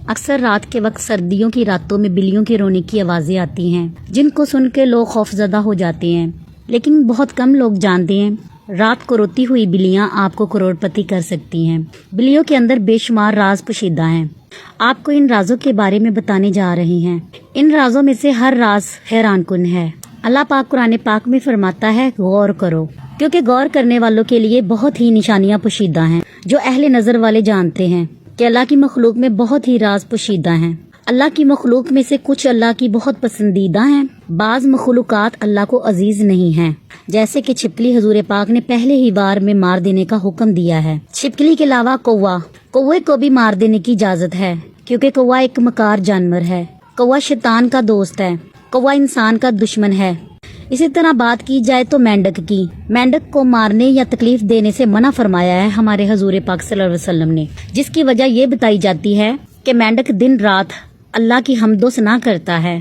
اکثر رات کے وقت سردیوں کی راتوں میں بلیوں کے رونے کی آوازیں آتی ہیں جن کو سن کے لوگ خوفزدہ ہو جاتے ہیں، لیکن بہت کم لوگ جانتے ہیں رات کو روتی ہوئی بلیاں آپ کو کروڑ پتی کر سکتی ہیں۔ بلیوں کے اندر بے شمار راز پوشیدہ ہیں۔ آپ کو ان رازوں کے بارے میں بتانے جا رہے ہیں۔ ان رازوں میں سے ہر راز حیران کن ہے۔ اللہ پاک قرآن پاک میں فرماتا ہے غور کرو، کیونکہ غور کرنے والوں کے لیے بہت ہی نشانیاں پوشیدہ ہیں جو اہل نظر والے جانتے ہیں کہ اللہ کی مخلوق میں بہت ہی راز پوشیدہ ہیں۔ اللہ کی مخلوق میں سے کچھ اللہ کی بہت پسندیدہ ہیں، بعض مخلوقات اللہ کو عزیز نہیں ہیں، جیسے کہ چھپکلی حضور پاک نے پہلے ہی بار میں مار دینے کا حکم دیا ہے۔ چھپکلی کے علاوہ کوے کو بھی مار دینے کی اجازت ہے، کیونکہ کوا ایک مکار جانور ہے۔ کوا شیطان کا دوست ہے، کوا انسان کا دشمن ہے۔ اسی طرح بات کی جائے تو مینڈک کو مارنے یا تکلیف دینے سے منع فرمایا ہے ہمارے حضور پاک صلی اللہ علیہ وسلم نے، جس کی وجہ یہ بتائی جاتی ہے کہ مینڈک دن رات اللہ کی حمد و ثنا کرتا ہے۔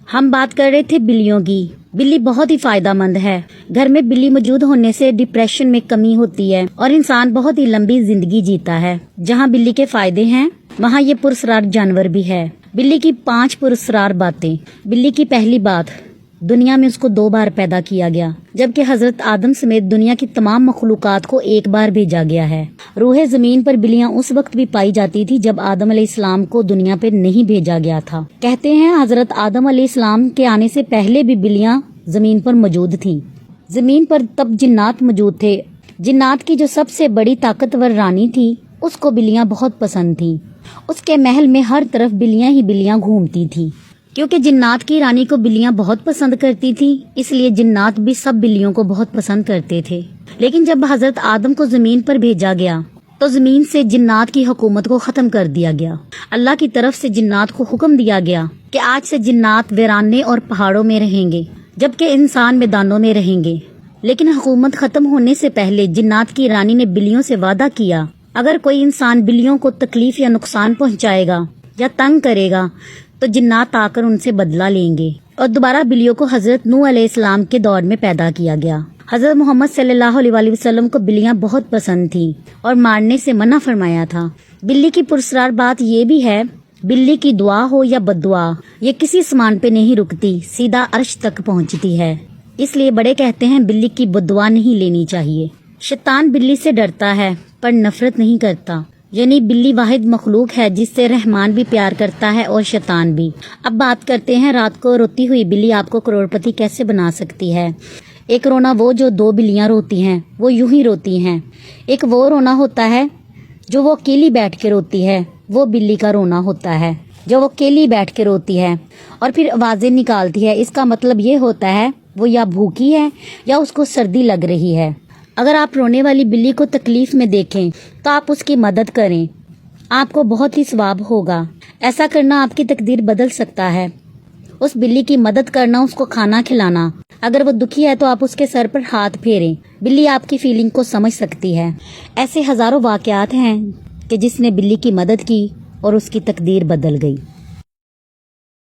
ہم بات کر رہے تھے بلیوں کی۔ بلی بہت ہی فائدہ مند ہے۔ گھر میں بلی موجود ہونے سے ڈپریشن میں کمی ہوتی ہے اور انسان بہت ہی لمبی زندگی جیتا ہے۔ جہاں بلی کے فائدے ہیں وہاں یہ پراسرار جانور بھی ہے۔ بلی کی 5 پراسرار باتیں۔ بلی کی پہلی بات، دنیا میں اس کو 2 بار پیدا کیا گیا، جبکہ حضرت آدم سمیت دنیا کی تمام مخلوقات کو 1 بار بھیجا گیا ہے۔ روح زمین پر بلیاں اس وقت بھی پائی جاتی تھی جب آدم علیہ السلام کو دنیا پہ نہیں بھیجا گیا تھا۔ کہتے ہیں حضرت آدم علیہ السلام کے آنے سے پہلے بھی بلیاں زمین پر موجود تھیں۔ زمین پر تب جنات موجود تھے۔ جنات کی جو سب سے بڑی طاقتور رانی تھی اس کو بلیاں بہت پسند تھیں۔ اس کے محل میں ہر طرف بلیاں ہی بلیاں گھومتی تھیں۔ کیونکہ جنات کی رانی کو بلیاں بہت پسند کرتی تھی، اس لیے جنات بھی سب بلیوں کو بہت پسند کرتے تھے۔ لیکن جب حضرت آدم کو زمین پر بھیجا گیا تو زمین سے جنات کی حکومت کو ختم کر دیا گیا۔ اللہ کی طرف سے جنات کو حکم دیا گیا کہ آج سے جنات ویرانے اور پہاڑوں میں رہیں گے، جبکہ انسان میدانوں میں رہیں گے۔ لیکن حکومت ختم ہونے سے پہلے جنات کی رانی نے بلیوں سے وعدہ کیا، اگر کوئی انسان بلیوں کو تکلیف یا نقصان پہنچائے گا یا تنگ کرے گا تو جنات آ کر ان سے بدلہ لیں گے۔ اور دوبارہ بلیوں کو حضرت نوح علیہ السلام کے دور میں پیدا کیا گیا۔ حضرت محمد صلی اللہ علیہ وسلم کو بلیاں بہت پسند تھیں اور مارنے سے منع فرمایا تھا۔ بلی کی پراسرار بات یہ بھی ہے، بلی کی دعا ہو یا بد دعا یہ کسی سامان پہ نہیں رکتی، سیدھا عرش تک پہنچتی ہے۔ اس لیے بڑے کہتے ہیں بلی کی بد دعا نہیں لینی چاہیے۔ شیطان بلی سے ڈرتا ہے پر نفرت نہیں کرتا، یعنی بلی واحد مخلوق ہے جس سے رحمان بھی پیار کرتا ہے اور شیطان بھی۔ اب بات کرتے ہیں رات کو روتی ہوئی بلی آپ کو کروڑ پتی کیسے بنا سکتی ہے۔ ایک رونا وہ جو 2 بلیاں روتی ہیں وہ یوں ہی روتی ہیں۔ ایک وہ رونا ہوتا ہے جو وہ اکیلی بیٹھ کے روتی ہے، وہ بلی کا رونا ہوتا ہے جو وہ اکیلی بیٹھ کے روتی ہے اور پھر آوازیں نکالتی ہے۔ اس کا مطلب یہ ہوتا ہے وہ یا بھوکی ہے یا اس کو سردی لگ رہی ہے۔ اگر آپ رونے والی بلی کو تکلیف میں دیکھیں تو آپ اس کی مدد کریں، آپ کو بہت ہی ثواب ہوگا۔ ایسا کرنا آپ کی تقدیر بدل سکتا ہے۔ اس بلی کی مدد کرنا، اس کو کھانا کھلانا۔ اگر وہ دکھی ہے تو آپ اس کے سر پر ہاتھ پھیریں، بلی آپ کی فیلنگ کو سمجھ سکتی ہے۔ ایسے ہزاروں واقعات ہیں کہ جس نے بلی کی مدد کی اور اس کی تقدیر بدل گئی۔